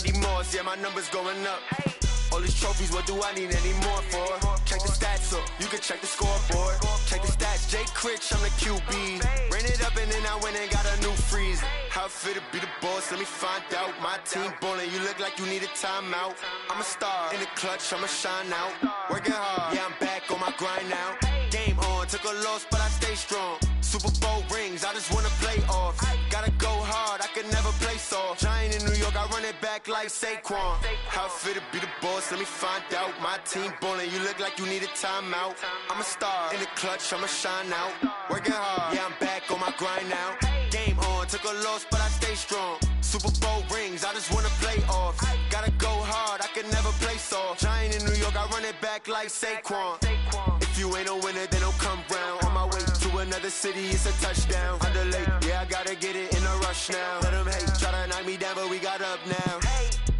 Randy Moss, yeah, my number's going up. All these trophies, what do I need any more for? Check the stats up, you can check the scoreboard. Check the stats, Jay Critch, I'm the QB. Ran it up and then I went and got a new freeze. How it feel to be the boss, let me find out. My team ballin', you look like you need a timeout. I'm a star, in the clutch, I'ma shine out. Working hard, yeah, I'm back on my grind now. Game on, took a loss, but I stay strong. Super Bowl rings, I just wanna play off. Gotta go hard, I can never play soft. Giant in New York, I run it back like Saquon. How it feel to be the boss, let me find out. My team ballin', you look like you need a timeout. I'm a star, in the clutch, I'ma shine out. Working hard, yeah, I'm back on my grind now. Game on, took a loss, but I stay strong. Super Bowl rings, I just wanna play off. Gotta go hard, I can never play soft. Giant in New York, I run it back like Saquon. If you ain't a winner, then don't come round. On my way to another city, it's a touchdown. Underlay, yeah, I gotta get it in a rush now. Let them hate, try to knock me down, but we got up now.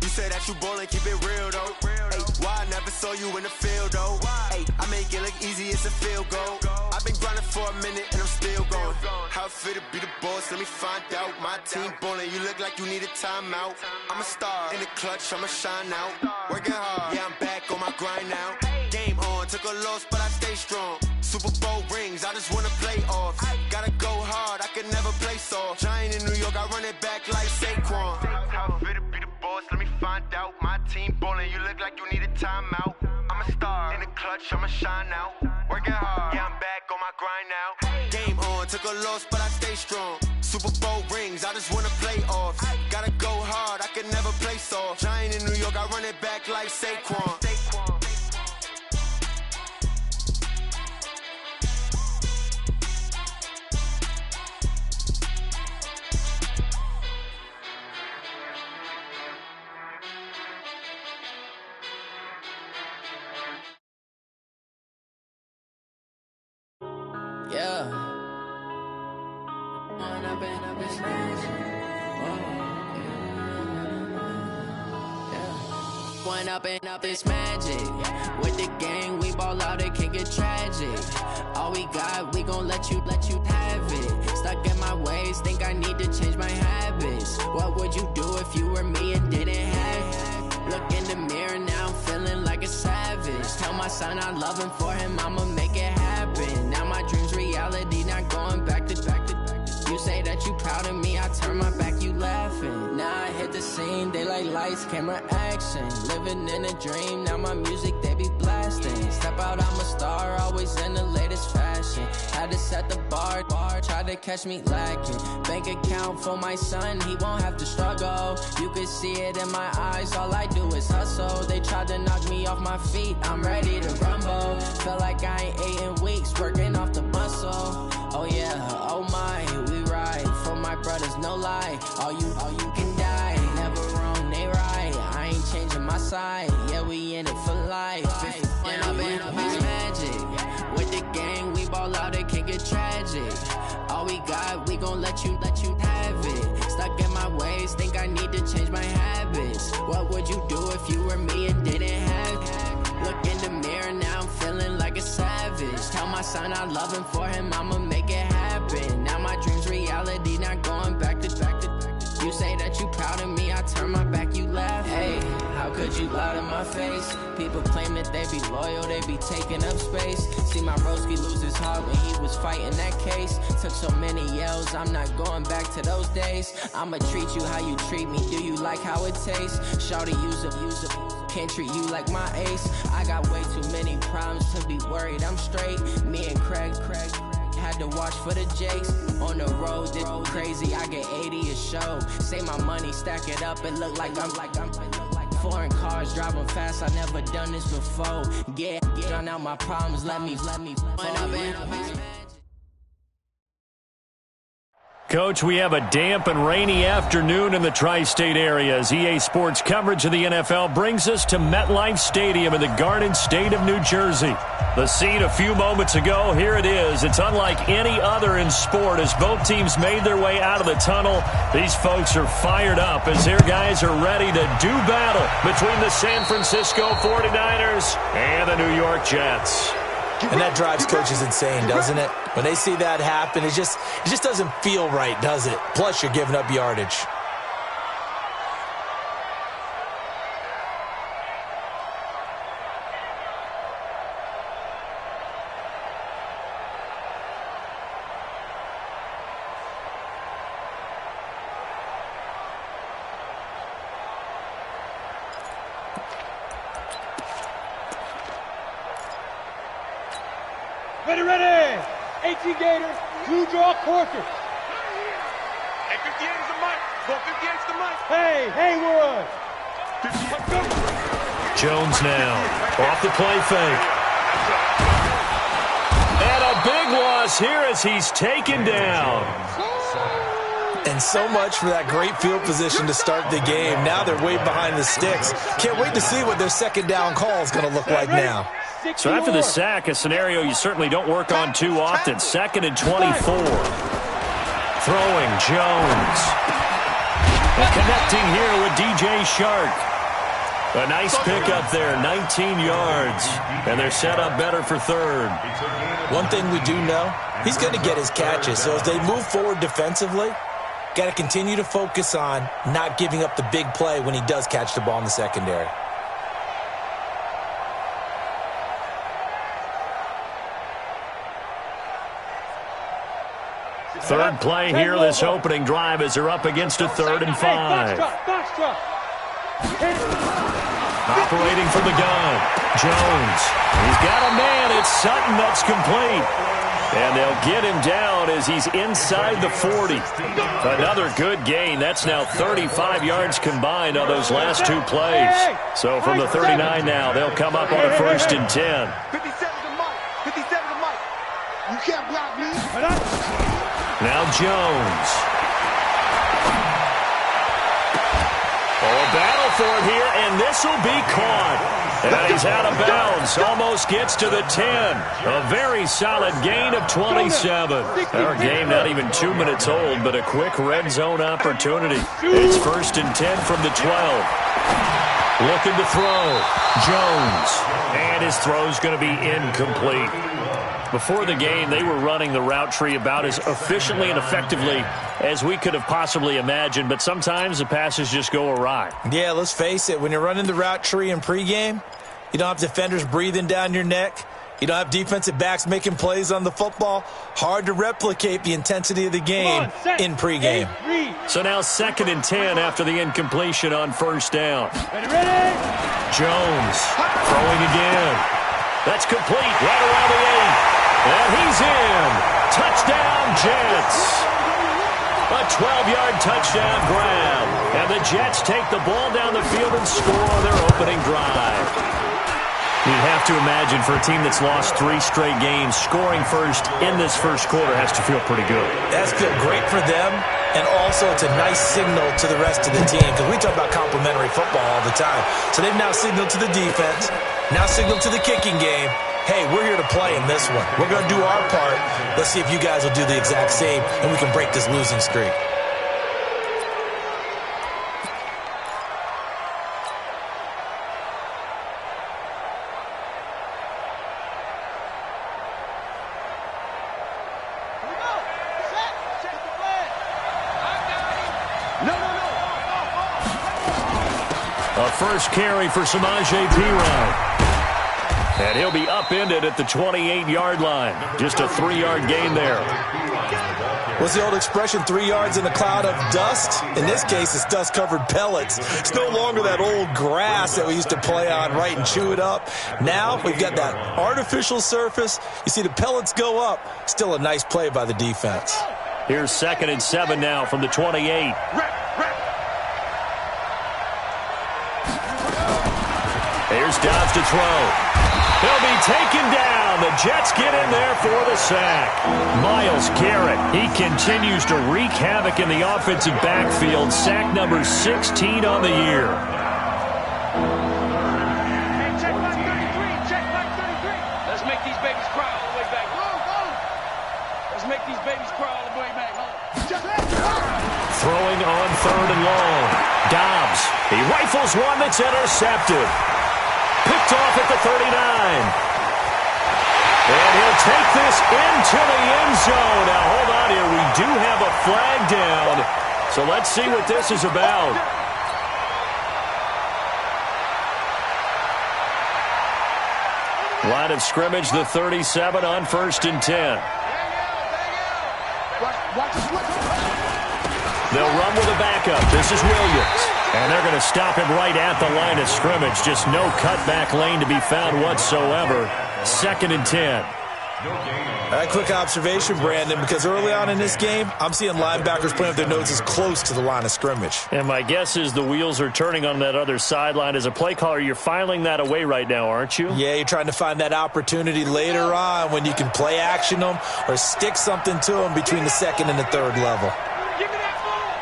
You said that you ballin', keep it real though. Hey, why I never saw you in the field though? Hey, I make it look easy, it's a field goal. I've been grinding for a minute and I'm still going. How it feel to be the boss, let me find out. My team ballin', you look like you need a timeout. I'm a star, in the clutch, I'ma shine out. Working hard, yeah, I'm back on my grind now. Game on, took a loss, but I stay strong. Super Bowl rings, I just wanna play off. Gotta go hard, I can never play soft. Giant in New York, I run it back like Saquon. How it feel to be the boss, let me find out. My team ballin', you look like you need a timeout. I'm a star, in the clutch, I'ma shine out. Working hard, yeah, I'm back on my grind now. Game on, took a loss, but I stay strong. Super Bowl rings, I just wanna play off. Gotta go hard, I can never play soft. Giant in New York, I run it back like Saquon. Yeah. One up and up is magic. With the gang, we ball out, it can get tragic. All we got, we gon' let you have it. Stuck in my ways, think I need to change my habits. What would you do if you were me and didn't have it? Look in the mirror now, I'm feeling like a savage. Tell my son I love him, for him I'ma make it happen. Now my dream's reality, not going back to. You say that you proud of me, I turn my back, you laughing. Now I hit the scene, they like lights, camera, action. Living in a dream, now my music, they be blasting. Step out, I'm a star, always in the latest fashion. Had to set the bar, tried to catch me lacking. Bank account for my son, he won't have to struggle. You can see it in my eyes, all I do is hustle. They tried to knock me off my feet, I'm ready to rumble. Feel like I ain't ate in weeks, working off the muscle. Oh yeah, oh my, we ride for my brothers, no lie. All you can die, never wrong, they right. I ain't changing my side, yeah, we in it for life. And I've been magic. With the gang, we ball out, it can get tragic. All we got, we gon' let you have it. Stuck in my ways, think I need to change my habits. What would you do if you were me and didn't have it? Look in the mirror, now I'm feeling like a savage. Tell my son I love him, for him I'ma make it happen. Now my dream's reality, not going back to. You say that you proud of me, I turn my back, you laugh. Hey, how could you lie to my face? People claim that they be loyal, they be taking up space. See my broski lose his heart when he was fighting that case. Took so many yells, I'm not going back to those days. I'ma treat you how you treat me, do you like how it tastes? Shawty, use up, can't treat you like my ace. I got way too many problems to be worried, I'm straight. Me and Craig had to watch for the Jakes. On the road, this crazy, I get 80 a show. Say my money, stack it up, it look like I'm foreign cars, driving fast, I never done this before. Get drown out my problems, let me Coach, we have a damp and rainy afternoon in the tri-state area as EA Sports coverage of the NFL brings us to MetLife Stadium in the Garden State of New Jersey. The scene a few moments ago, here it is. It's unlike any other in sport as both teams made their way out of the tunnel. These folks are fired up as their guys are ready to do battle between the San Francisco 49ers and the New York Jets. And that drives coaches insane, doesn't it? When they see that happen, it just doesn't feel right, does it? Plus, you're giving up yardage. Ready. 18 Gator, 2 draw quarter. Hey, 58 is the mic. Go 58 is the mic. Hey, Haywood. Jones now off the play fake. And a big loss here as he's taken down. And so much for that great field position to start the game. Now they're way behind the sticks. Can't wait to see what their second down call is going to look like now. So after the sack, a scenario you certainly don't work on too often. 2nd and 24. Throwing Jones. And connecting here with DJ Shark. A nice pickup there, 19 yards. And they're set up better for 3rd. One thing we do know, he's going to get his catches. So as they move forward defensively, got to continue to focus on not giving up the big play when he does catch the ball in the secondary. Third play here, this opening drive as they're up against a 3rd and 5. Operating from the gun, Jones. He's got a man, it's Sutton, that's complete. And they'll get him down as he's inside the 40. Another good gain. That's now 35 yards combined on those last 2 plays. So from the 39 now, they'll come up on a 1st and 10. 57 to Mike. 57 to Mike. You can't block me. Now Jones. Oh, a battle for it here, and this will be caught. And he's out of bounds. Almost gets to the 10. A very solid gain of 27. Our game not even 2 minutes old, but a quick red zone opportunity. It's 1st and 10 from the 12. Looking to throw. Jones. And his throw's going to be incomplete. Before the game, they were running the route tree about as efficiently and effectively as we could have possibly imagined, but sometimes the passes just go awry. Yeah, let's face it. When you're running the route tree in pregame, you don't have defenders breathing down your neck. You don't have defensive backs making plays on the football. Hard to replicate the intensity of the game in pregame. So now 2nd and 10 after the incompletion on 1st down. Jones throwing again. That's complete right around the 8. And he's in. Touchdown, Jets. A 12-yard touchdown grab. And the Jets take the ball down the field and score on their opening drive. You'd have to imagine for a team that's lost 3 straight games, scoring first in this first quarter has to feel pretty good. That's feel great for them, and also it's a nice signal to the rest of the team, because we talk about complimentary football all the time. So they've now signaled to the defense, now signaled to the kicking game, hey, we're here to play in this one. We're going to do our part. Let's see if you guys will do the exact same, and we can break this losing streak. A first carry for Samaje Perine. And he'll be upended at the 28-yard line. Just a 3-yard gain there. What's the old expression, 3 yards in a cloud of dust? In this case, it's dust-covered pellets. It's no longer that old grass that we used to play on, right, and chew it up. Now we've got that artificial surface. You see the pellets go up. Still a nice play by the defense. Here's 2nd and 7 now from the 28. Here's Dobbs to throw. He'll be taken down. The Jets get in there for the sack. Myles Garrett, he continues to wreak havoc in the offensive backfield. Sack number 16 on the year. Check back 33. Check back 33. Let's make these babies cry all the way back. Let's make these babies cry all the way back. Throwing on 3rd and long. Dobbs, he rifles one that's intercepted. Picked off at the 39. And he'll take this into the end zone. Now, hold on here. We do have a flag down. So let's see what this is about. Line of scrimmage, the 37 on 1st and 10. They'll run with a backup. This is Williams. And they're going to stop him right at the line of scrimmage. Just no cutback lane to be found whatsoever. 2nd and 10. A quick observation, Brandon, because early on in this game, I'm seeing linebackers playing with their noses close to the line of scrimmage. And my guess is the wheels are turning on that other sideline. As a play caller, you're filing that away right now, aren't you? Yeah, you're trying to find that opportunity later on when you can play action them or stick something to them between the second and the third level. Give me that ball.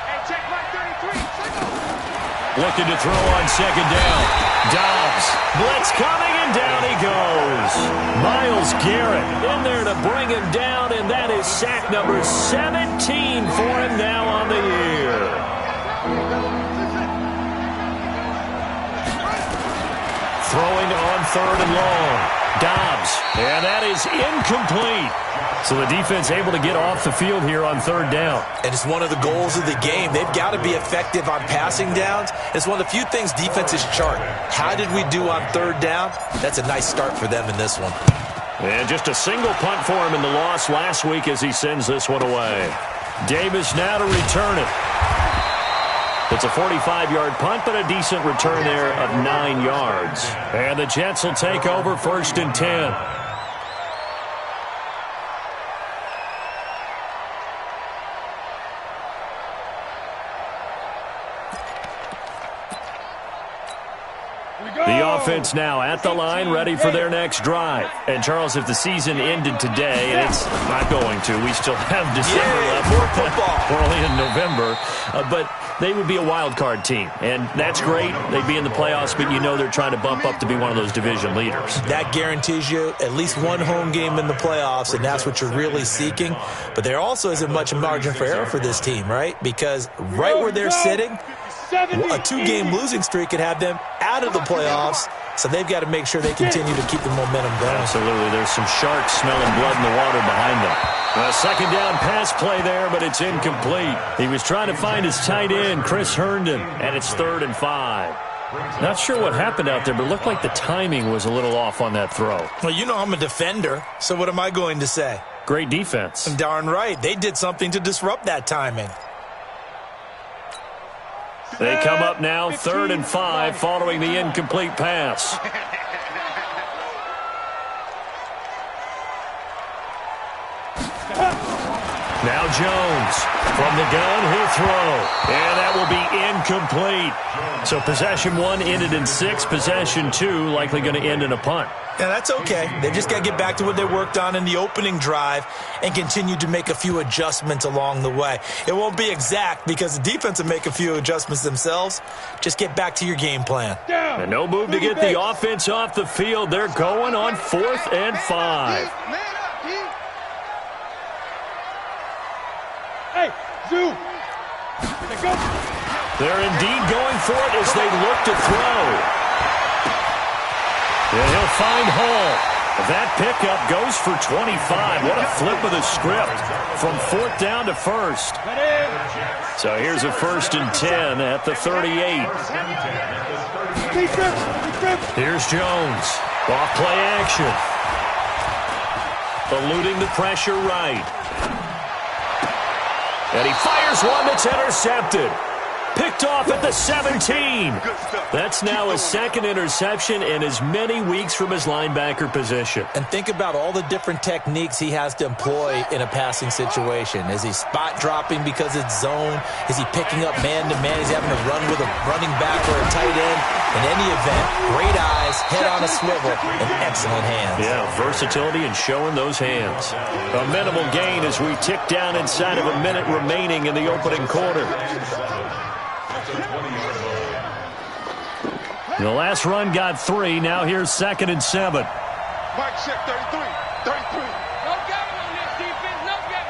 Hey, check my 33. Looking to throw on second down. Dobbs. Blitz coming, and down he goes. Myles Garrett in there to bring him down, and that is sack number 17 for him now on the year. Throwing on third and long. Dobbs, and that is incomplete. So the defense able to get off the field here on third down. And it's one of the goals of the game. They've got to be effective on passing downs. It's one of the few things defenses chart. How did we do on third down? That's a nice start for them in this one. And just a single punt for him in the loss last week as he sends this one away. Davis now to return it. It's a 45-yard punt, but a decent return there of 9 yards. And the Jets will take over 1st and 10. The offense now at the line, ready for their next drive. And, Charles, if the season ended today, and it's not going to, we still have December left. More football. We're only in November. But they would be a wild card team, and that's great. They'd be in the playoffs, but you know they're trying to bump up to be one of those division leaders. That guarantees you at least one home game in the playoffs, and that's what you're really seeking. But there also isn't much margin for error for this team, right? Because right where they're sitting, a 2-game losing streak could have them out of the playoffs, so they've got to make sure they continue to keep the momentum going. Absolutely. There's some sharks smelling blood in the water behind them. A second down pass play there, but it's incomplete. He was trying to find his tight end, Chris Herndon, and it's 3rd and 5. Not sure what happened out there, but it looked like the timing was a little off on that throw. Well, you know I'm a defender, so what am I going to say? Great defense. Darn right. They did something to disrupt that timing. They come up now 3rd and 5 following the incomplete pass. Now Jones from the gun, he'll throw, and that will be incomplete. So possession 1 ended in 6, possession 2 likely going to end in a punt. Yeah, that's okay. They've just got to get back to what they worked on in the opening drive and continue to make a few adjustments along the way. It won't be exact because the defense will make a few adjustments themselves. Just get back to your game plan. And no move to get the offense off the field. They're going on 4th and 5. Hey, Zoo. They're indeed going for it as they look to throw. And he'll find Hall. That pickup goes for 25. What a flip of the script from 4th down to 1st. So here's a 1st and 10 at the 38. Here's Jones. Off play action. Eluding the pressure right. And he fires one that's intercepted. Picked off at the 17. That's now his 2nd interception in as many weeks from his linebacker position. And think about all the different techniques he has to employ in a passing situation. Is he spot dropping because it's zone? Is he picking up man-to-man? Is he having to run with a running back or a tight end? In any event, great eyes, head on a swivel, and excellent hands. Yeah, versatility and showing those hands. A minimal gain as we tick down inside of a minute remaining in the opening quarter. The last run got 3. Now here's 2nd and 7. Mike check 33. 33. No game on this defense. No game.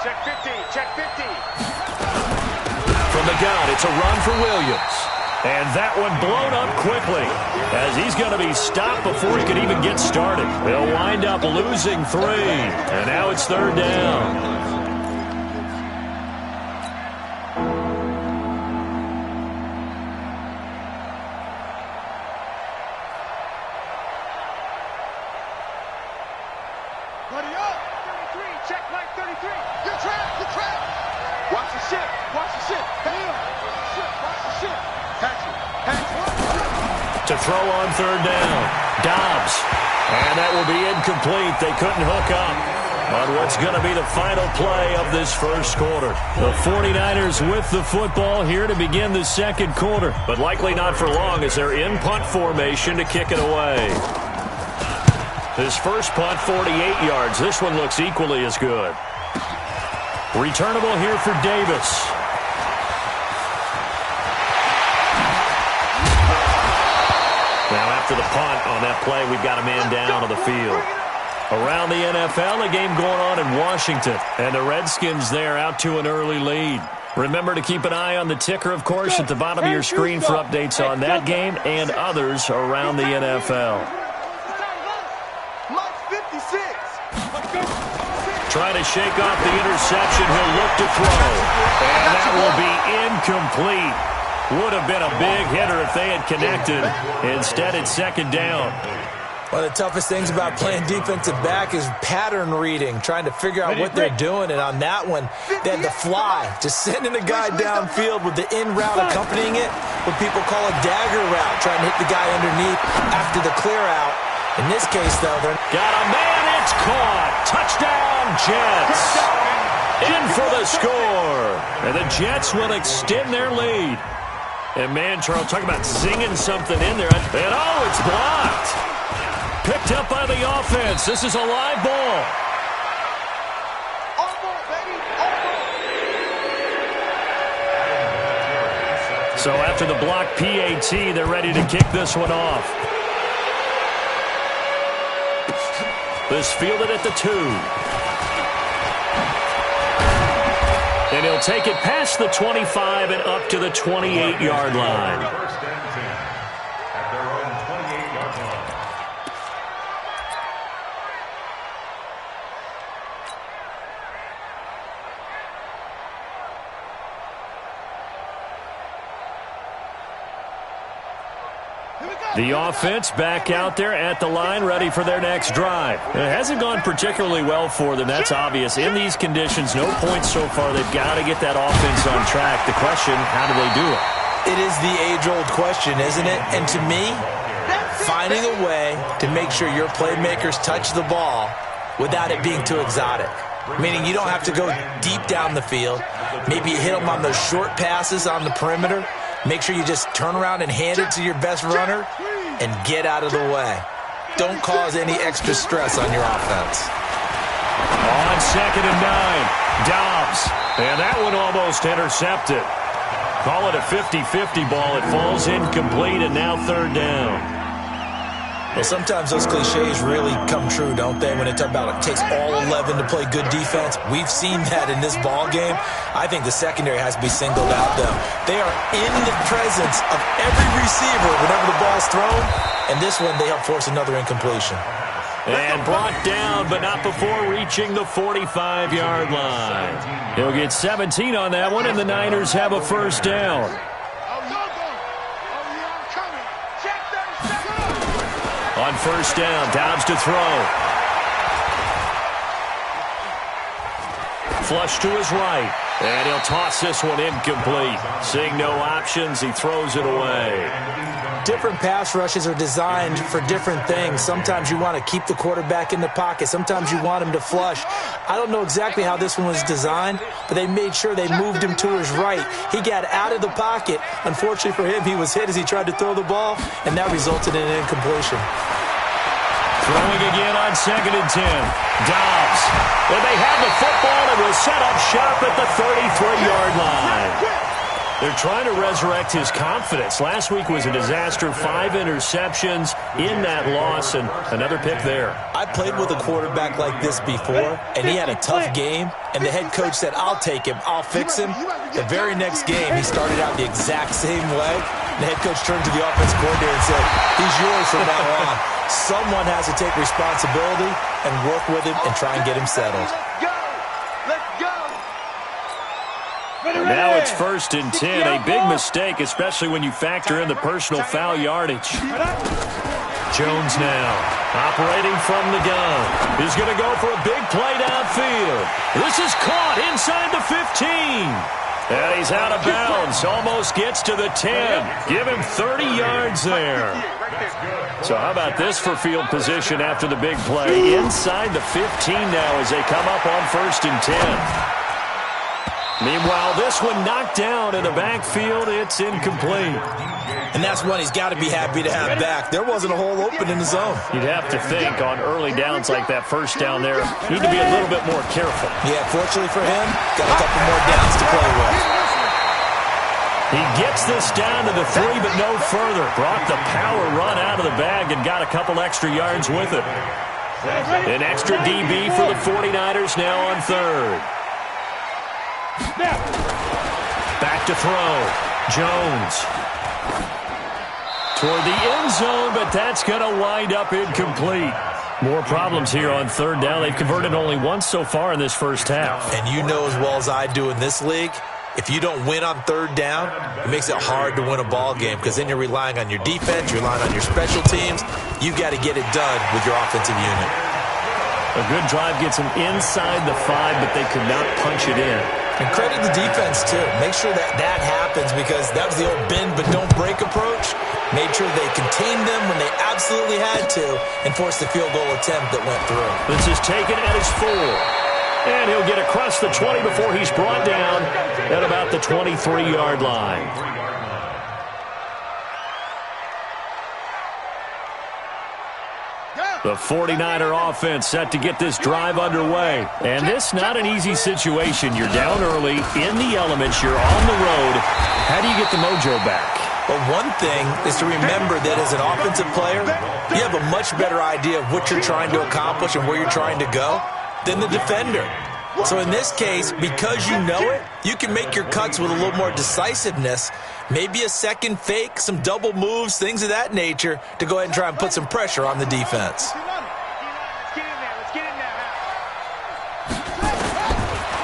Check 15. Check 15. From the gun, it's a run for Williams. And that one blown up quickly as he's going to be stopped before he could even get started. They'll wind up losing 3. And now it's 3rd down. To throw on third down. Dobbs. And that will be incomplete. They couldn't hook up on what's going to be the final play of this first quarter. The 49ers with the football here to begin the second quarter, but likely not for long as they're in punt formation to kick it away. This first punt, 48 yards. This one looks equally as good. Returnable here for Davis. Now after the punt on that play, we've got a man down on the field. Around the NFL, a game going on in Washington. And the Redskins there out to an early lead. Remember to keep an eye on the ticker, of course, at the bottom of your screen for updates on that game and others around the NFL. Trying to shake off the interception. He'll look to throw. And that will be incomplete. Would have been a big hitter if they had connected. Instead, it's second down. One of the toughest things about playing defensive back is pattern reading, trying to figure out what they're doing. And on that one, they had to fly, just sending the guy downfield with the in route accompanying it, what people call a dagger route, trying to hit the guy underneath after the clear out. In this case, though, they're... Got a man, it's caught. Touchdown, Jets. In for the score. And the Jets will extend their lead. And man, Charles, talk about singing something in there. And oh, it's blocked. Picked up by the offense. This is a live ball. So after the blocked PAT, they're ready to kick this one off. This fielded at the 2. And he'll take it past the 25 and up to the 28-yard line. The offense back out there at the line, ready for their next drive. It hasn't gone particularly well for them. That's obvious. In these conditions, no points so far. They've got to get that offense on track. The question, how do they do it? It is the age-old question, isn't it? And to me, finding a way to make sure your playmakers touch the ball without it being too exotic. Meaning you don't have to go deep down the field. Maybe you hit them on those short passes on the perimeter. Make sure you just turn around and hand it to your best runner and get out of the way. Don't cause any extra stress on your offense. On 2nd and 9, Dobbs. And that one almost intercepted. Call it a 50-50 ball. It falls incomplete, and now third down. Well, sometimes those cliches really come true, don't they? When they talk about it takes all 11 to play good defense. We've seen that in this ball game. I think the secondary has to be singled out, though. They are in the presence of every receiver whenever the ball's thrown. And this one, they help force another incompletion. And brought down, but not before reaching the 45-yard line. He'll get 17 on that one, and the Niners have a first down. On first down, Dobbs to throw. Flush to his right. And he'll toss this one incomplete. Seeing no options, he throws it away. Different pass rushes are designed for different things. Sometimes you want to keep the quarterback in the pocket. Sometimes you want him to flush. I don't know exactly how this one was designed, but they made sure they moved him to his right. He got out of the pocket. Unfortunately for him, he was hit as he tried to throw the ball, and that resulted in an incompletion. Throwing again on 2nd and 10. Dobbs. And they have the football and will set up shop at the 33-yard line. They're trying to resurrect his confidence. Last week was a disaster. 5 interceptions in that loss, and another pick there. I played with a quarterback like this before, and he had a tough game, and the head coach said, I'll take him, I'll fix him. The very next game, he started out the exact same way. The head coach turned to the offensive coordinator and said, he's yours from now on. Someone has to take responsibility and work with him and try and get him settled. And now it's 1st and 10. A big mistake, especially when you factor in the personal foul yardage. Jones now operating from the gun. He's going to go for a big play downfield. This is caught inside the 15. And he's out of bounds. Almost gets to the 10. Give him 30 yards there. So how about this for field position after the big play? Inside the 15 now as they come up on 1st and 10. Meanwhile, this one knocked down in the backfield. It's incomplete. And that's one he's got to be happy to have back. There wasn't a hole open in the zone. You'd have to think on early downs like that first down there, need to be a little bit more careful. Yeah, fortunately for him, got a couple more downs to play with. He gets this down to the 3, but no further. Brought the power run out of the bag and got a couple extra yards with it. An extra DB for the 49ers now on 3rd. Back to throw. Jones. Toward the end zone, but that's going to wind up incomplete. More problems here on 3rd down. They've converted only once so far in this first half. And you know as well as I do in this league, if you don't win on 3rd down, it makes it hard to win a ball game because then you're relying on your defense, you're relying on your special teams. You've got to get it done with your offensive unit. A good drive gets them inside the 5, but they could not punch it in. And credit the defense, too. Make sure that happens because that was the old bend but don't break approach. Made sure they contained them when they absolutely had to and forced the field goal attempt that went through. This is taken at his 4. And he'll get across the 20 before he's brought down at about the 23-yard line. The 49er offense set to get this drive underway. And this not an easy situation. You're down early, in the elements, you're on the road. How do you get the mojo back? Well, one thing is to remember that as an offensive player, you have a much better idea of what you're trying to accomplish and where you're trying to go than the defender. So in this case, because you know it, you can make your cuts with a little more decisiveness, maybe a second fake, some double moves, things of that nature, to go ahead and try and put some pressure on the defense.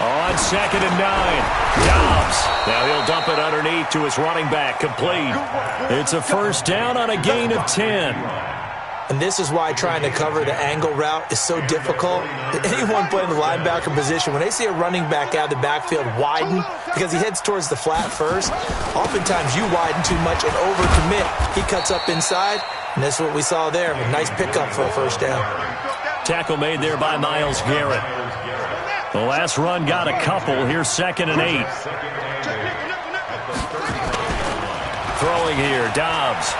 On 2nd and 9, Dobbs. Now he'll dump it underneath to his running back, complete. It's a first down on a gain of 10. And this is why trying to cover the angle route is so difficult. Anyone playing the linebacker position, when they see a running back out of the backfield widen, because he heads towards the flat first, oftentimes you widen too much and overcommit. He cuts up inside, and that's what we saw there. A nice pickup for a first down. Tackle made there by Myles Garrett. The last run got a couple. Here's 2nd and 8. Throwing here, Dobbs.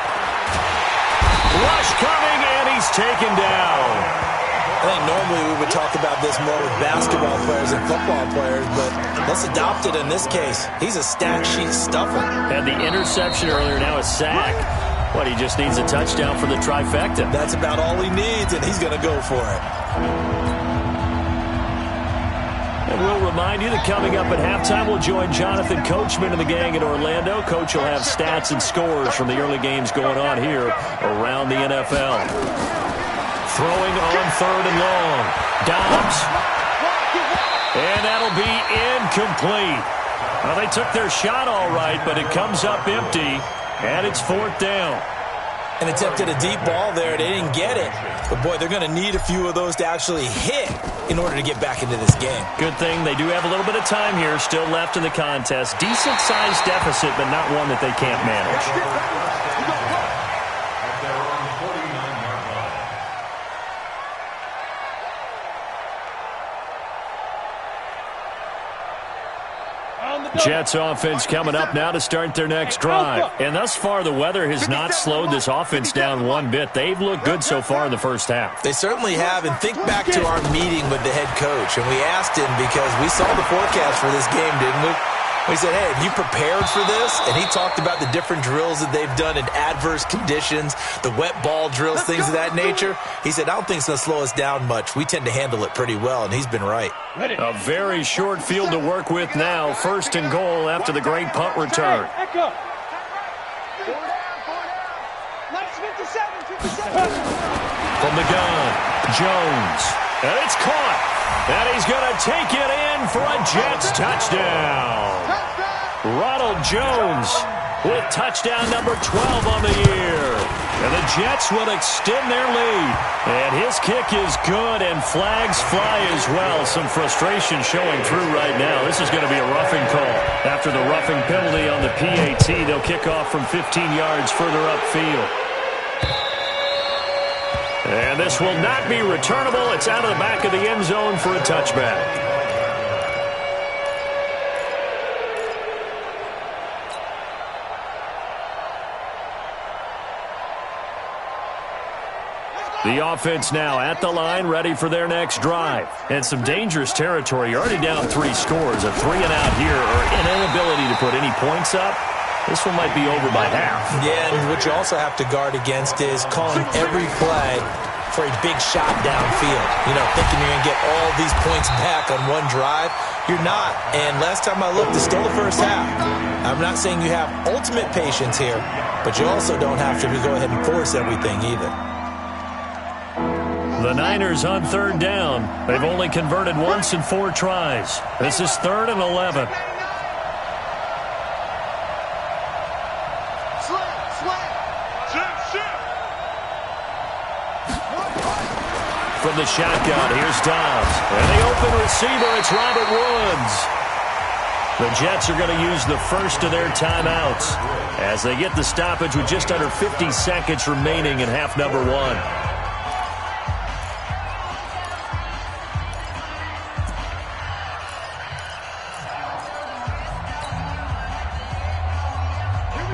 Rush coming, and he's taken down. I think normally we would talk about this more with basketball players and football players, but let's adopt it in this case. He's a stat sheet stuffer. Had the interception earlier, now a sack. What, he just needs a touchdown for the trifecta. That's about all he needs, and he's going to go for it. And we'll remind you that coming up at halftime, we'll join Jonathan Coachman and the gang in Orlando. Coach will have stats and scores from the early games going on here around the NFL. Throwing on 3rd and long. Dobbs. And that'll be incomplete. Well, they took their shot all right, but it comes up empty, and it's 4th down. And attempted a deep ball there. They didn't get it. But, boy, they're going to need a few of those to actually hit in order to get back into this game. Good thing they do have a little bit of time here still left in the contest. Decent-sized deficit, but not one that they can't manage. Jets offense coming up now to start their next drive. And thus far, the weather has not slowed this offense down one bit. They've looked good so far in the first half. They certainly have. And think back to our meeting with the head coach. And we asked him because we saw the forecast for this game, didn't we? We said, hey, have you prepared for this? And he talked about the different drills that they've done in adverse conditions, the wet ball drills, things of that nature. He said, I don't think it's going to slow us down much. We tend to handle it pretty well, and he's been right. A very short field to work with now. 1st and goal after the great punt return. From the gun, Jones. And it's caught. And he's going to take it in for a Jets touchdown. Ronald Jones with touchdown number 12 on the year. And the Jets will extend their lead. And his kick is good, and flags fly as well. Some frustration showing through right now. This is going to be a roughing call. After the roughing penalty on the PAT, they'll kick off from 15 yards further upfield. And this will not be returnable. It's out of the back of the end zone for a touchback. The offense now at the line, ready for their next drive. And some dangerous territory. You're already down 3 scores. A 3-and-out here, or an inability to put any points up. This one might be over by half. Yeah, and what you also have to guard against is calling every play for a big shot downfield. You know, thinking you're going to get all these points back on one drive. You're not. And last time I looked, it's still the first half. I'm not saying you have ultimate patience here, but you also don't have to go ahead and force everything either. The Niners on 3rd down. They've only converted once in 4 tries. This is 3rd and 11. From the shotgun, here's Dobbs. And the open receiver, it's Robert Woods. The Jets are going to use the first of their timeouts as they get the stoppage with just under 50 seconds remaining in half number 1.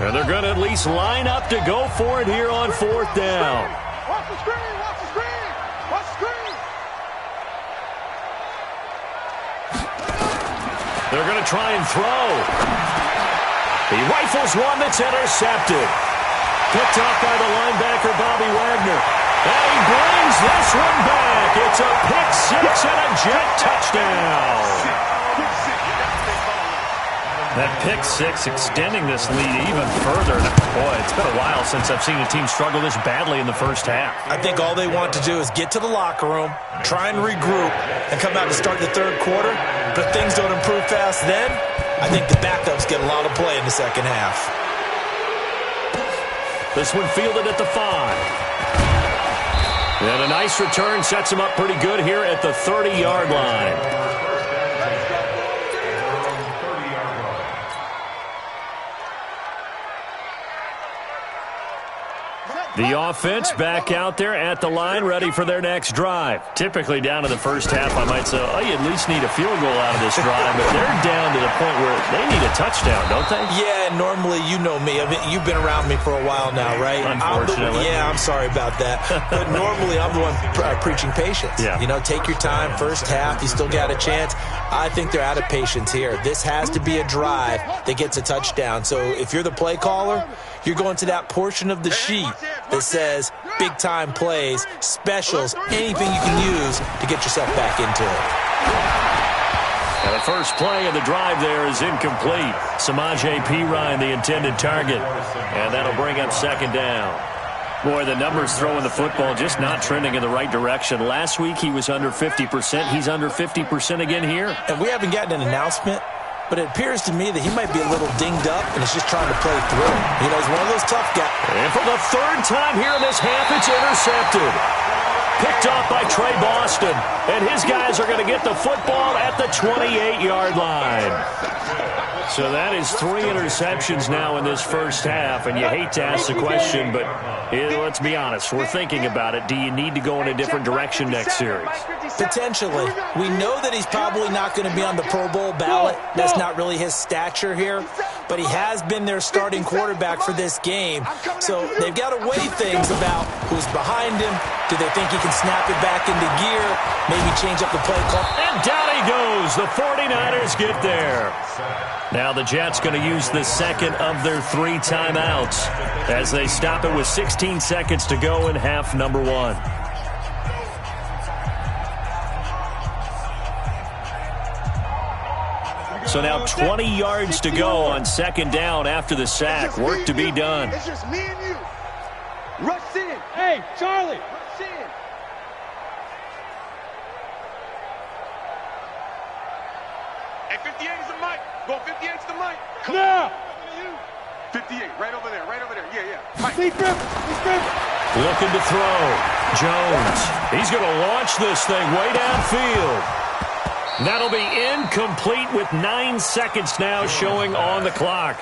And they're going to at least line up to go for it here on 4th down. Watch the screen! Watch the screen! Watch the screen! They're going to try and throw. He rifles one that's intercepted. Picked off by the linebacker, Bobby Wagner. And he brings this one back. It's a pick-6 and a Jet touchdown. That pick-6 extending this lead even further. Boy, it's been a while since I've seen a team struggle this badly in the first half. I think all they want to do is get to the locker room, try and regroup, and come out to start the 3rd quarter. But if things don't improve fast then, I think the backups get a lot of play in the second half. This one fielded at the 5. And a nice return sets him up pretty good here at the 30-yard line. The offense back out there at the line, ready for their next drive. Typically down in the first half, I might say, oh, you at least need a field goal out of this drive. But they're down to the point where they need a touchdown, don't they? Yeah, normally, you know me. I mean, you've been around me for a while now, right? Unfortunately. I'm sorry about that. But normally, I'm the one preaching patience. Yeah. You know, take your time. First half, you still got a chance. I think they're out of patience here. This has to be a drive that gets a touchdown. So if you're the play caller, you're going to that portion of the sheet that says big-time plays, specials, anything you can use to get yourself back into it. And the first play of the drive there is incomplete. Samaje Perine, the intended target. And that'll bring up 2nd down. Boy, the numbers throwing the football just not trending in the right direction. Last week he was under 50%. He's under 50% again here. And we haven't gotten an announcement, but it appears to me that he might be a little dinged up and is just trying to play through. You know, he's one of those tough guys. And for the 3rd time here in this half, it's intercepted. Picked off by Trey Boston. And his guys are going to get the football at the 28-yard line. So that is 3 interceptions now in this first half. And you hate to ask the question, but let's be honest. We're thinking about it. Do you need to go in a different direction next series? Potentially. We know that he's probably not going to be on the Pro Bowl ballot. That's not really his stature here. But he has been their starting quarterback for this game. So they've got to weigh things about who's behind him. Do they think he can snap it back into gear? Maybe change up the play call. And down he goes. The 49ers get there. Now the Jets going to use the 2nd of their 3 timeouts as they stop it with 16 seconds to go in half number 1. So now 20 yards to go on 2nd down after the sack. Work to be done. It's just me and you. Rush in. Hey, Charlie. Rush in. Hey, 58 is the mic. Go 58 is the mic. Come now. 58, right over there. Yeah. Mike. Looking to throw. Jones. He's going to launch this thing way downfield. That'll be incomplete with 9 seconds now showing on the clock.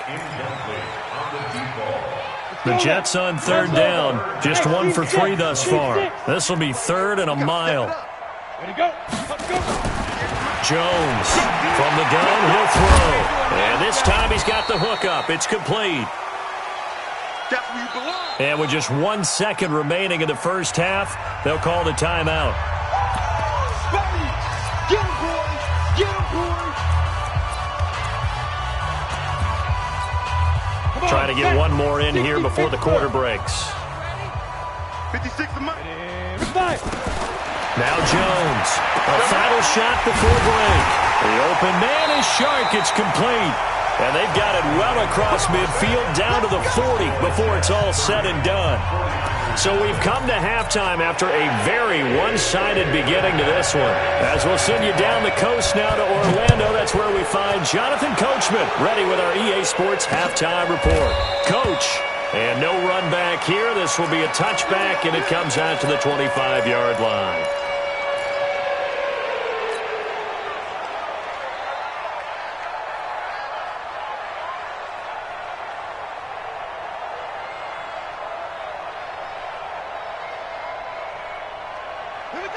The Jets on third down. Just 1 for 3 thus far. This will be 3rd and a mile. Ready to go. Let's go. Jones from the gun, he'll throw. And this time he's got the hook up. It's complete. That's where you belong. And with just 1 second remaining in the first half, they'll call the timeout. Get him, boys. Get him, boys. Trying to get one more in here before the quarter breaks. 56 a month. Now Jones. A final shot before break. The open man is Shark. It's complete. And they've got it well across midfield down to the 40 before it's all said and done. So we've come to halftime after a very one-sided beginning to this one. As we'll send you down the coast now to Orlando, that's where we find Jonathan Coachman ready with our EA Sports Halftime Report. Coach, and no run back here. This will be a touchback, and it comes out to the 25-yard line.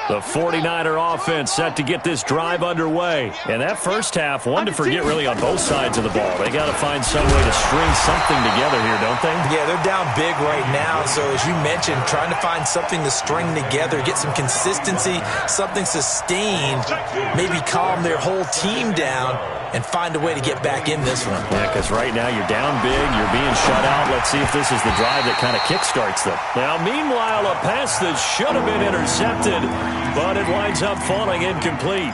The 49er offense set to get this drive underway. And that first half, one to forget really on both sides of the ball. They got to find some way to string something together here, don't they? Yeah, they're down big right now. So as you mentioned, trying to find something to string together, get some consistency, something sustained, maybe calm their whole team down and find a way to get back in this one. Yeah, because right now you're down big, you're being shut out. Let's see if this is the drive that kind of kickstarts them. Now, meanwhile, a pass that should have been intercepted, but it winds up falling incomplete.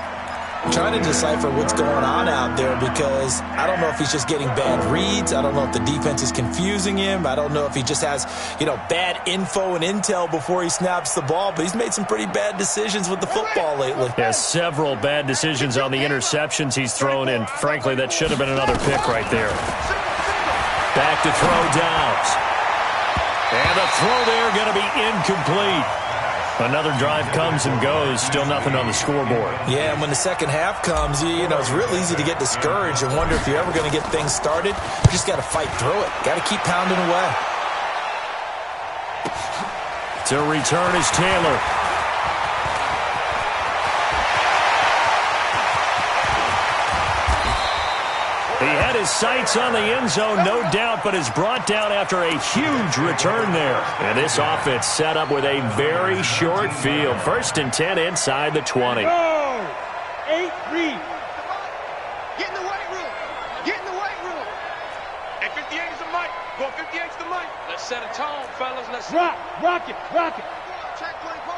Trying to decipher what's going on out there because I don't know if he's just getting bad reads. I don't know if the defense is confusing him. I don't know if he just has, bad info and intel before he snaps the ball. But he's made some pretty bad decisions with the football lately. Yeah, several bad decisions on the interceptions he's thrown in. Frankly, that should have been another pick right there. Back to throw downs. And the throw there going to be incomplete. Another drive comes and goes. Still nothing on the scoreboard. Yeah, and when the second half comes, it's real easy to get discouraged and wonder if you're ever going to get things started. You just got to fight through it. Got to keep pounding away. To return is Taylor. He had his sights on the end zone, no doubt, but is brought down after a huge return there. And this offense set up with a very short field. 1st and 10 inside the 20. Go! 8 read. Get in the weight room. Get in the weight room. Hey, 58 is the mic. Go 58 is the mic. Let's set a tone, fellas. Let's Rock it. check 24.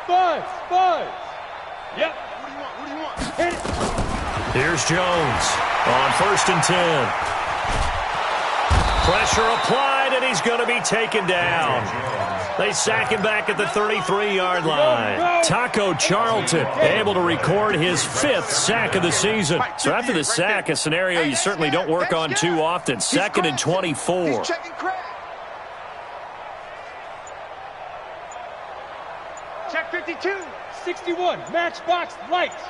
Buzz. Yep. What do you want? Hit it. Here's Jones on 1st and 10. Pressure applied, and he's going to be taken down. They sack him back at the 33-yard line. Taco Charlton able to record his 5th sack of the season. So after the sack, a scenario you certainly don't work on too often. 2nd and 24. He's checking crack. Check 52. 61. Matchbox lights.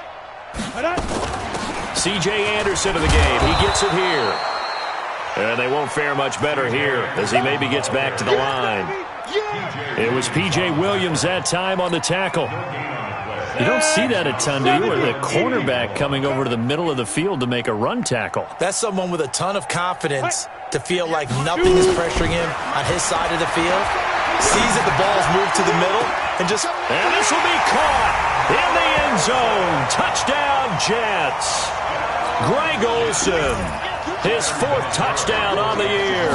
C.J. Anderson of the game. He gets it here. And they won't fare much better here as he maybe gets back to the line. It was P.J. Williams that time on the tackle. You don't see that a ton, do you? Or the cornerback coming over to the middle of the field to make a run tackle. That's someone with a ton of confidence to feel like nothing is pressuring him on his side of the field. Sees that the ball's moved to the middle and just... And this will be caught in the end zone. Touchdown, Jets. Greg Olsen, his 4th touchdown on the year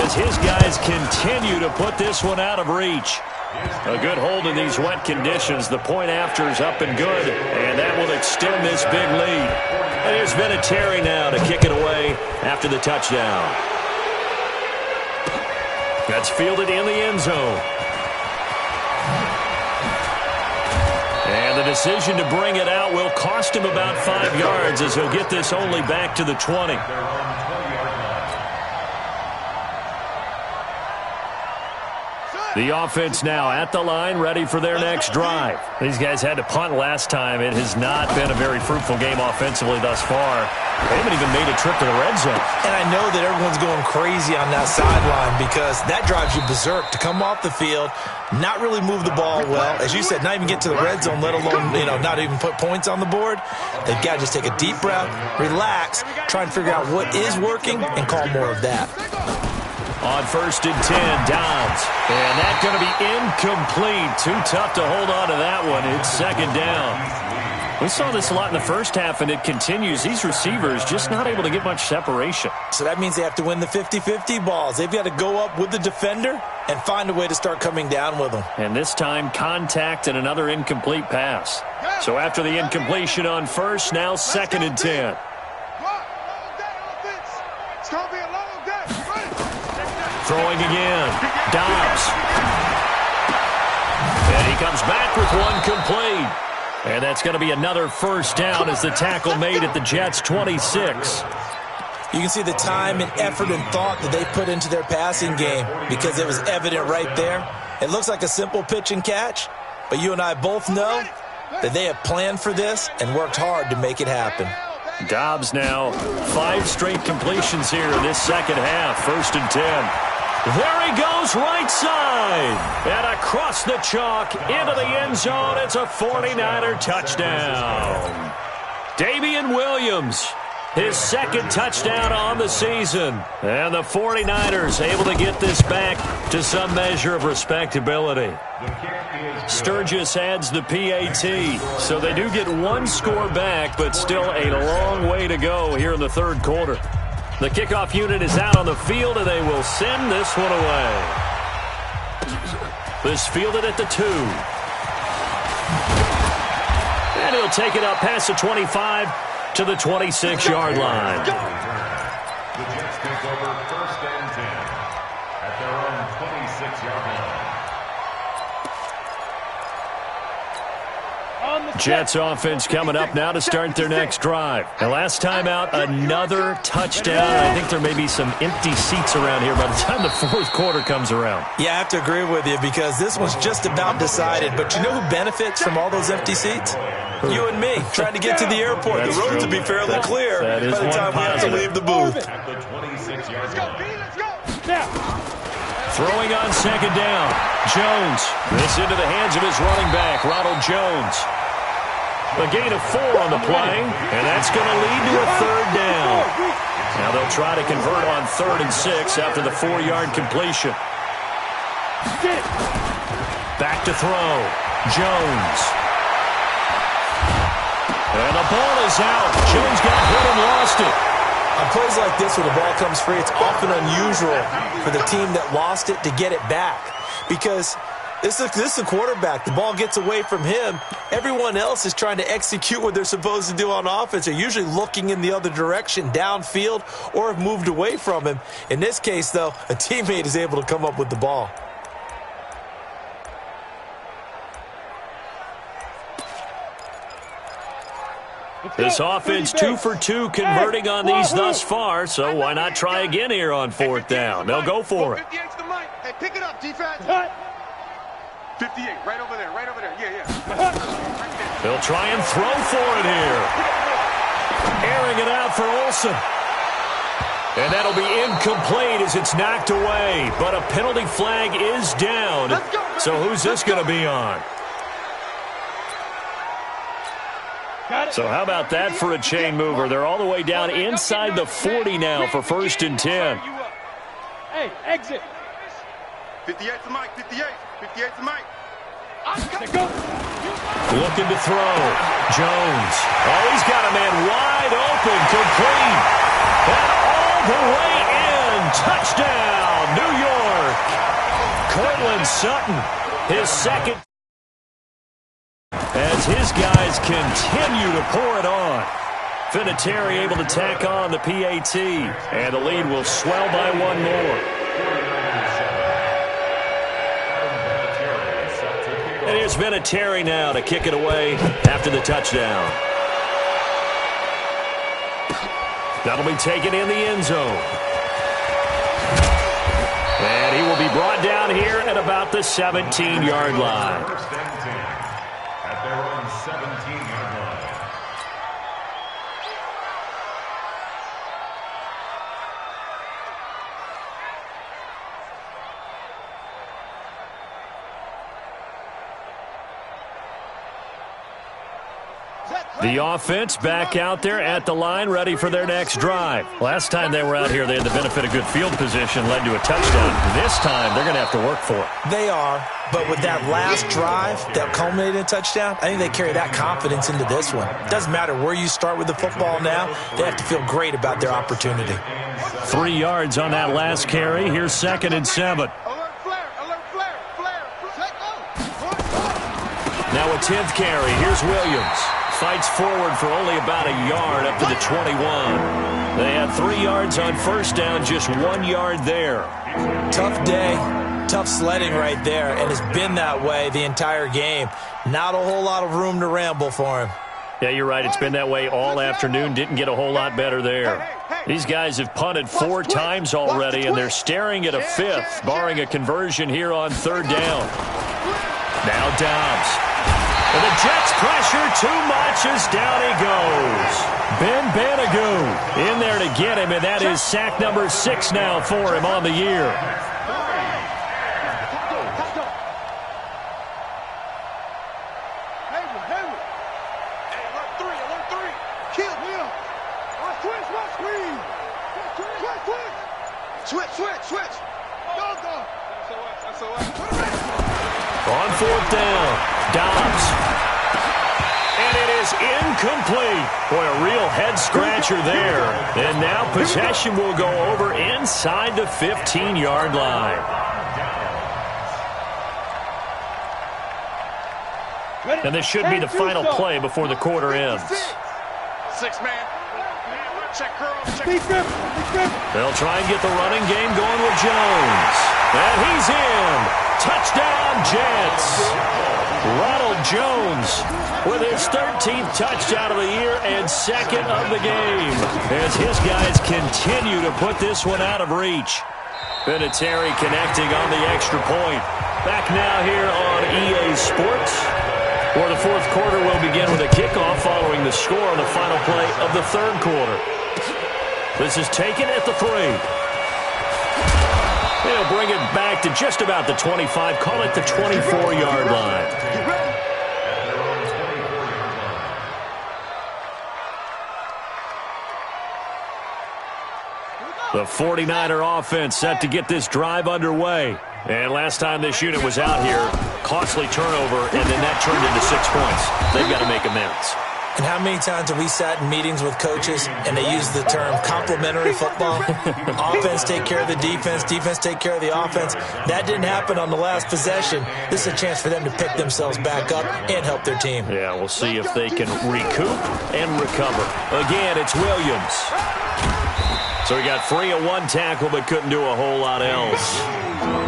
as his guys continue to put this one out of reach. A good hold in these wet conditions. The point after is up and good, and that will extend this big lead. And here's Vinatieri now to kick it away after the touchdown. That's fielded in the end zone. And the decision to bring it out will cost him about 5 yards as he'll get this only back to the 20. The offense now at the line, ready for their next drive. These guys had to punt last time. It has not been a very fruitful game offensively thus far. They haven't even made a trip to the red zone. And I know that everyone's going crazy on that sideline because that drives you berserk to come off the field, not really move the ball well. As you said, not even get to the red zone, let alone, not even put points on the board. They've got to just take a deep breath, relax, try and figure out what is working, and call more of that. On 1st and 10, Dobbs. And that's going to be incomplete. Too tough to hold on to that one. It's 2nd down. We saw this a lot in the first half, and it continues. These receivers just not able to get much separation. So that means they have to win the 50-50 balls. They've got to go up with the defender and find a way to start coming down with them. And this time, contact and another incomplete pass. So after the incompletion on 1st, now 2nd and 10. Throwing again. Dobbs. And he comes back with one complete. And that's going to be another 1st down as the tackle made at the Jets' 26. You can see the time and effort and thought that they put into their passing game because it was evident right there. It looks like a simple pitch and catch, but you and I both know that they have planned for this and worked hard to make it happen. Dobbs now 5 straight completions here in this second half. 1st and 10. There he goes, right side. And across the chalk, into the end zone. It's a 49er touchdown. Damian Williams, his 2nd touchdown on the season. And the 49ers able to get this back to some measure of respectability. Sturgis adds the PAT. So they do get 1 score back, but still a long way to go here in the 3rd quarter. The kickoff unit is out on the field, and they will send this one away. This fielded at the 2. And he'll take it up past the 25 to the 26-yard line. The Jets take over 1st and 10 at their own 26-yard line. Jets offense coming up now to start their next drive. And last time out, another touchdown. I think there may be some empty seats around here by the time the 4th quarter comes around. Yeah, I have to agree with you because this one's just about decided. But you know who benefits from all those empty seats? You and me, trying to get to the airport. The roads will be fairly clear by the time we have to leave the booth. At the 26-yard line. Throwing on 2nd down. Jones. This into the hands of his running back, Ronald Jones. A gain of 4 on the play, and that's going to lead to a 3rd down. Now they'll try to convert on 3rd and 6 after the 4-yard completion. Back to throw. Jones. And the ball is out. Jones got hit and lost it. On plays like this where the ball comes free, it's often unusual for the team that lost it to get it back because this is a quarterback. The ball gets away from him. Everyone else is trying to execute what they're supposed to do on offense. They're usually looking in the other direction, downfield, or have moved away from him. In this case, though, a teammate is able to come up with the ball. This offense 2 for 2 converting on these thus far, so why not try again here on 4th down? They'll go for it. Hey, pick it up, defense. 58, right over there, yeah. They'll try and throw for it here. Airing it out for Olsen. And that'll be incomplete as it's knocked away, but a penalty flag is down. So who's this going to be on? So how about that for a chain mover? They're all the way down inside the 40 now for 1st and 10. Hey, exit. 58 to Mike, 58 to Mike. Looking to throw. Jones. Oh, he's got a man wide open, complete. And all the way in. Touchdown, New York. Cortland Sutton, his 2nd. As his guys continue to pour it on. Vinatieri able to tack on the PAT. And the lead will swell by 1 more. And here's Vinatieri now to kick it away after the touchdown. That'll be taken in the end zone. And he will be brought down down here at about the 17-yard line. First and 10 at their own 17-yard line. The offense back out there at the line, ready for their next drive. Last time they were out here, they had the benefit of good field position, led to a touchdown. This time, they're going to have to work for it. They are, but with that last drive that culminated in a touchdown, I think they carry that confidence into this one. Doesn't matter where you start with the football now, they have to feel great about their opportunity. 3 yards on that last carry. Here's 2nd and 7. Now a 10th carry. Here's Williams. Fights forward for only about a yard up to the 21. They had 3 yards on first down, just 1 yard there. Tough day, tough sledding right there, and it's been that way the entire game. Not a whole lot of room to ramble for him. Yeah, you're right. It's been that way all afternoon. Didn't get a whole lot better there. These guys have punted 4 times already, and they're staring at a 5th, barring a conversion here on 3rd down. Now Dobbs. And the Jets pressure too much as down he goes. Ben Banagoo in there to get him, and that is sack number 6 now for him on the year. Switch. On 4th down, Dobbs. And it is incomplete. Boy, a real head-scratcher there. And now possession will go over inside the 15-yard line. And this should be the final play before the quarter ends. 6-man. Check curl. They'll try and get the running game going with Jones. And he's in. Touchdown, Jets. Ronald Jones with his 13th touchdown of the year and 2nd of the game as his guys continue to put this one out of reach. Vinatieri connecting on the extra point. Back now here on EA Sports, where the 4th quarter will begin with a kickoff following the score on the final play of the 3rd quarter. This is taken at the 3. They'll bring it back to just about the 25. Call it the 24-yard line. The 49er offense set to get this drive underway. And last time this unit was out here, costly turnover, and then that turned into 6 points. They've got to make amends. And how many times have we sat in meetings with coaches and they use the term complementary football? Offense take care of the defense, defense take care of the offense. That didn't happen on the last possession. This is a chance for them to pick themselves back up and help their team. Yeah, we'll see if they can recoup and recover. Again, it's Williams. So he got free of 1 tackle but couldn't do a whole lot else.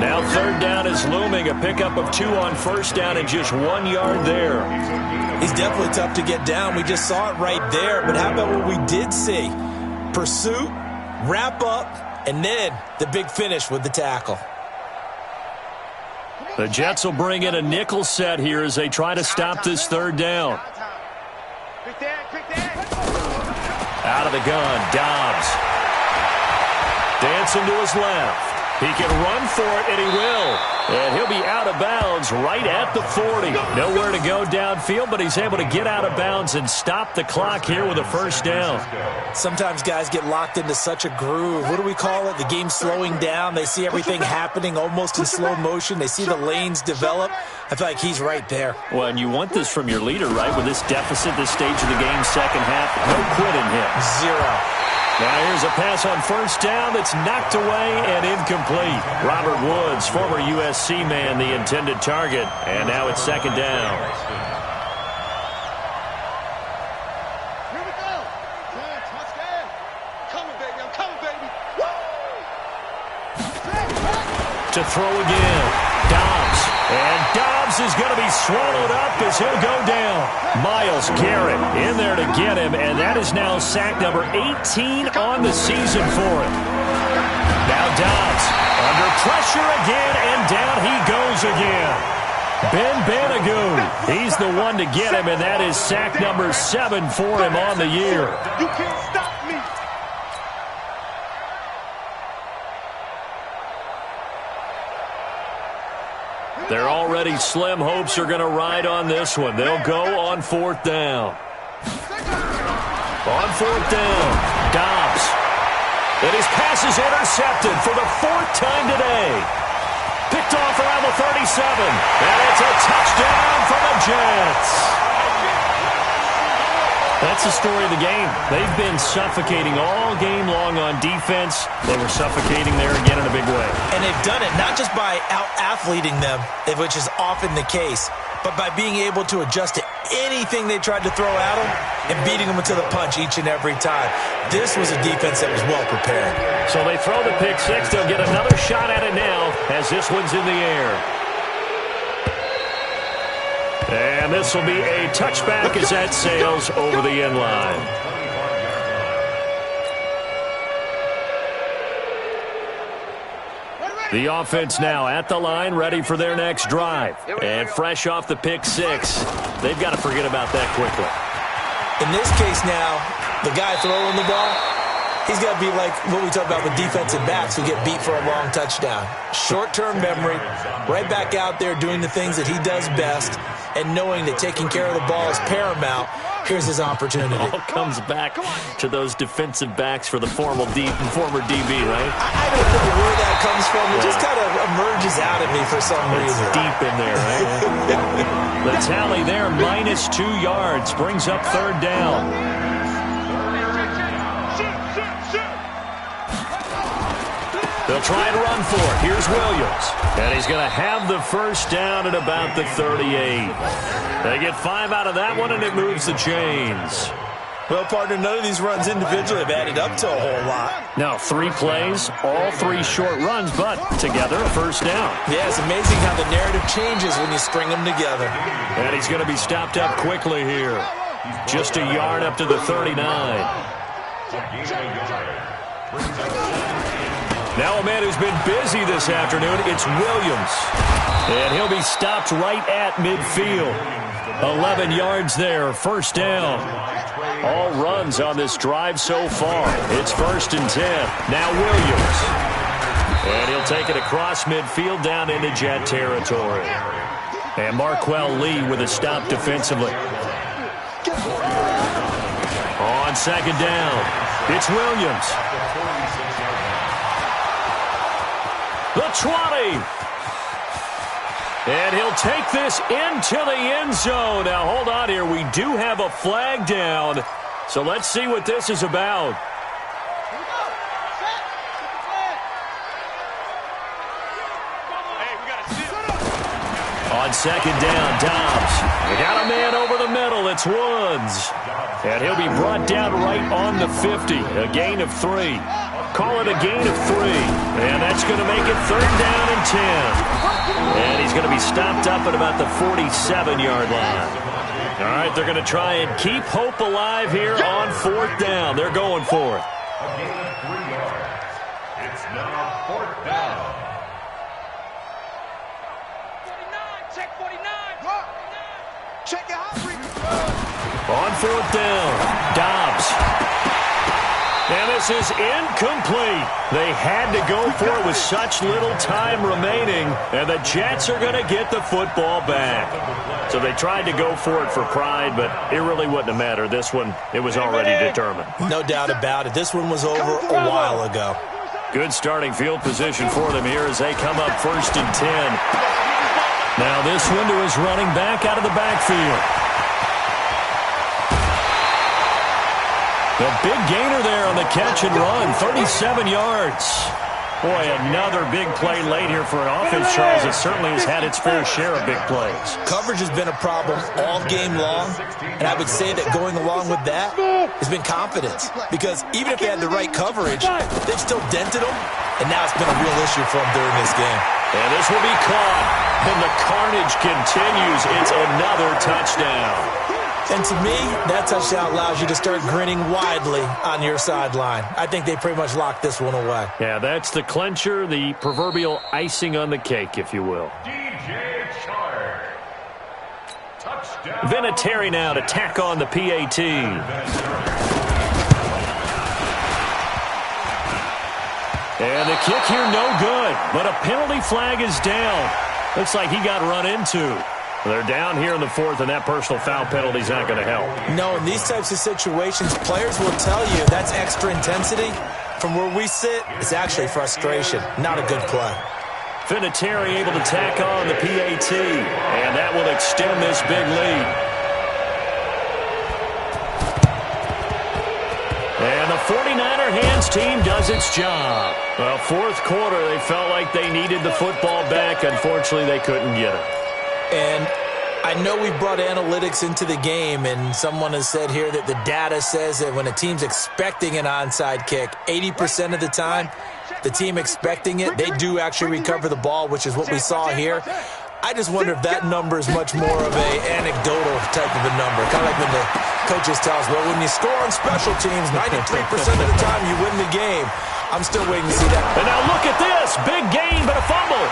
Now 3rd down is looming. A pickup of 2 on first down and just 1 yard there. He's definitely tough to get down. We just saw it right there. But how about what we did see? Pursuit, wrap up, and then the big finish with the tackle. The Jets will bring in a nickel set here as they try to stop this 3rd down. Out of the gun, Dobbs. Dancing to his left. He can run for it, and he will. And he'll be out of bounds right at the 40. Nowhere to go downfield, but he's able to get out of bounds and stop the clock here with a 1st down. Sometimes guys get locked into such a groove. What do we call it? The game's slowing down. They see everything happening almost in slow motion. They see the lanes develop. I feel like he's right there. Well, and you want this from your leader, right? With this deficit, this stage of the game, 2nd half, no quitting him. 0. Now here's a pass on 1st down that's knocked away and incomplete. Robert Woods, former USC man, the intended target. And now it's 2nd down. Here we go. Touchdown. I'm coming, baby. Woo! To throw again. Dobbs. And Dobbs is going to be swallowed up as he'll go down. Myles Garrett in there to get him, and that is now sack number 18 on the season for him. Now Dobbs under pressure again, and down he goes again. Ben Banogu, he's the one to get him, and that is sack number 7 for him on the year. You can't stop me. They're already slim hopes are going to ride on this one. They'll go on 4th down. On 4th down, Dobbs. And his pass is intercepted for the 4th time today. Picked off around the 37. And it's a touchdown for the Jets. That's the story of the game. They've been suffocating all game long on defense. They were suffocating there again in a big way. And they've done it not just by out-athleting them, which is often the case, but by being able to adjust to anything they tried to throw at them and beating them to the punch each and every time. This was a defense that was well prepared. So they throw the pick six. They'll get another shot at it now as this one's in the air. And this will be a touchback as that sails over the end line. The offense now at the line, ready for their next drive. And fresh off the pick six, they've got to forget about that quickly. In this case now, the guy throwing the ball, he's got to be like what we talk about with defensive backs who get beat for a long touchdown. Short-term memory, right back out there doing the things that he does best, and knowing that taking care of the ball is paramount. Here's his opportunity. All comes back to those defensive backs for the former DB, right? I don't know where that comes from. It just kind of emerges out of me for some reason. It's deep in there, right? The tally there, -2 yards, brings up 3rd down. They'll try and run for it. Here's Williams. And he's going to have the first down at about the 38. They get 5 out of that one, and it moves the chains. Well, partner, none of these runs individually have added up to a whole lot. Now, 3 plays, all 3 short runs, but together a first down. Yeah, it's amazing how the narrative changes when you string them together. And he's going to be stopped up quickly here. Just a yard up to the 39. Now a man who's been busy this afternoon, it's Williams. And he'll be stopped right at midfield. 11 yards there, first down. All runs on this drive so far. It's 1st and 10. Now Williams. And he'll take it across midfield down into Jet territory. And Marquell Lee with a stop defensively. On 2nd down, it's Williams. The 20. And he'll take this into the end zone. Now, hold on here. We do have a flag down. So let's see what this is about. On 2nd down, Dobbs. They got a man over the middle. It's Woods. And he'll be brought down right on the 50. A gain of 3. Call it a gain of 3. And that's going to make it 3rd down and 10. And he's going to be stopped up at about the 47-yard line. All right, they're going to try and keep hope alive here on 4th down. They're going for it. A gain of 3 yards. It's now 4th down. 49, check 49. Check it out. On 4th down, Dobbs. And this is incomplete. They had to go for it with such little time remaining, and the Jets are going to get the football back. So they tried to go for it for pride, but it really wouldn't have mattered. This one, it was already determined. No doubt about it. This one was over a while ago. Good starting field position for them here as they come up 1st and 10. Now this window is running back out of the backfield. The big gainer there on the catch and run, 37 yards. Boy, another big play late here for an offense, Charles, that certainly has had its fair share of big plays. Coverage has been a problem all game long, and I would say that going along with that has been confidence. Because even if they had the right coverage, they've still dented them, and now it's been a real issue for them during this game. And this will be caught, and the carnage continues. It's another touchdown. And to me, that touchdown allows you to start grinning widely on your sideline. I think they pretty much locked this one away. Yeah, that's the clincher, the proverbial icing on the cake, if you will. DJ Chark. Touchdown. Vinatieri now to tack on the PAT. And the kick here no good, but a penalty flag is down. Looks like he got run into. They're down here in the fourth, and that personal foul penalty is not going to help. No, in these types of situations, players will tell you that's extra intensity. From where we sit, it's actually frustration. Not a good play. Vinatieri able to tack on the PAT, and that will extend this big lead. And the 49er hands team does its job. Well, fourth quarter, they felt like they needed the football back. Unfortunately, they couldn't get it. And I know we brought analytics into the game, and someone has said here that the data says that when a team's expecting an onside kick, 80% of the time, the team expecting it, they do actually recover the ball, which is what we saw here. I just wonder if that number is much more of an anecdotal type of a number. Kind of like when the coaches tell us, well, when you score on special teams, 93% of the time you win the game. I'm still waiting to see that. And now look at this. Big gain, but a fumble.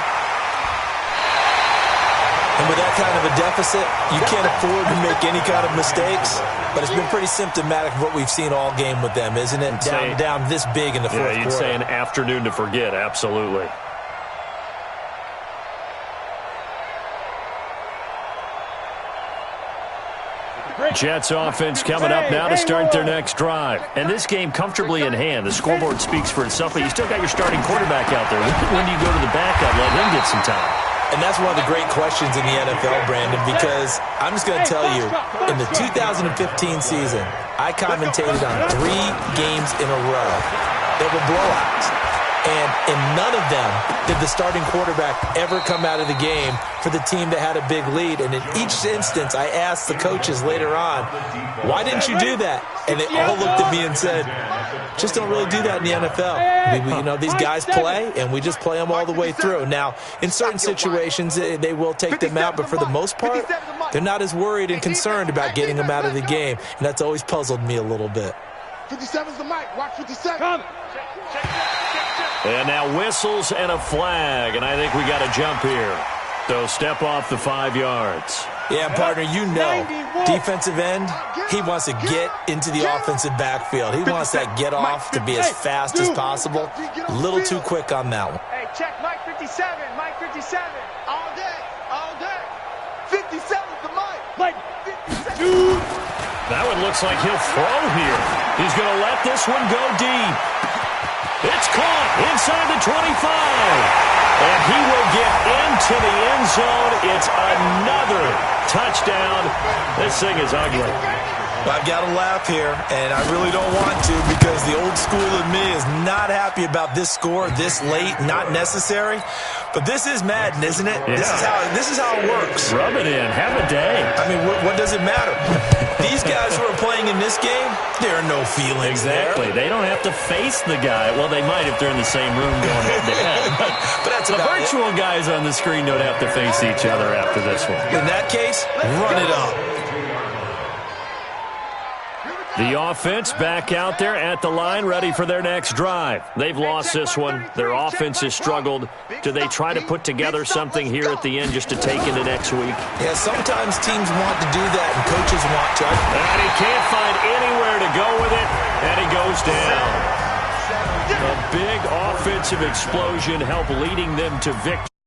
And with that kind of a deficit, you can't afford to make any kind of mistakes. But it's been pretty symptomatic of what we've seen all game with them, isn't it? Down this big in the fourth quarter. Yeah, you'd say an afternoon to forget, absolutely. Jets offense coming up now to start their next drive. And this game comfortably in hand. The scoreboard speaks for itself, but you still got your starting quarterback out there. When do you go to the backup, let him get some time? And that's one of the great questions in the NFL, Brandon, because I'm just going to tell you, in the 2015 season, I commentated on 3 games in a row. They were blowouts. And in none of them did the starting quarterback ever come out of the game for the team that had a big lead. And in each instance, I asked the coaches later on, why didn't you do that? And they all looked at me and said, just don't really do that in the NFL. These guys play, and we just play them all the way through. Now, in certain situations, they will take them out, but for the most part, they're not as worried and concerned about getting them out of the game. And that's always puzzled me a little bit. 57's the mic. Watch 57. And now whistles and a flag, and I think we got a jump here. So step off the 5 yards. Yeah, partner, defensive end, he wants to get into the offensive backfield. He wants that get off to be as fast as possible. A little too quick on that one. Hey, check Mike 57, Mike 57. All day, all day. 57's the mic. Mike 57. That one looks like he'll throw here. He's going to let this one go deep. It's caught inside the 25. And he will get into the end zone. It's another touchdown. This thing is ugly. I've got to laugh here, and I really don't want to because the old school in me is not happy about this score this late, not necessary. But this is Madden, isn't it? Yeah. This is how it works. Rub it in. Have a day. I mean, what does it matter? These guys who are playing in this game, there are no feelings exactly. There. They don't have to face the guy. Well, they might if they're in the same room going head to head. But that's the virtual guys on the screen don't have to face each other after this one. In that case, run it up. The offense back out there at the line, ready for their next drive. They've lost this one. Their offense has struggled. Do they try to put together something here at the end just to take into next week? Yeah, sometimes teams want to do that and coaches want to. And he can't find anywhere to go with it, and he goes down. A big offensive explosion helped leading them to victory.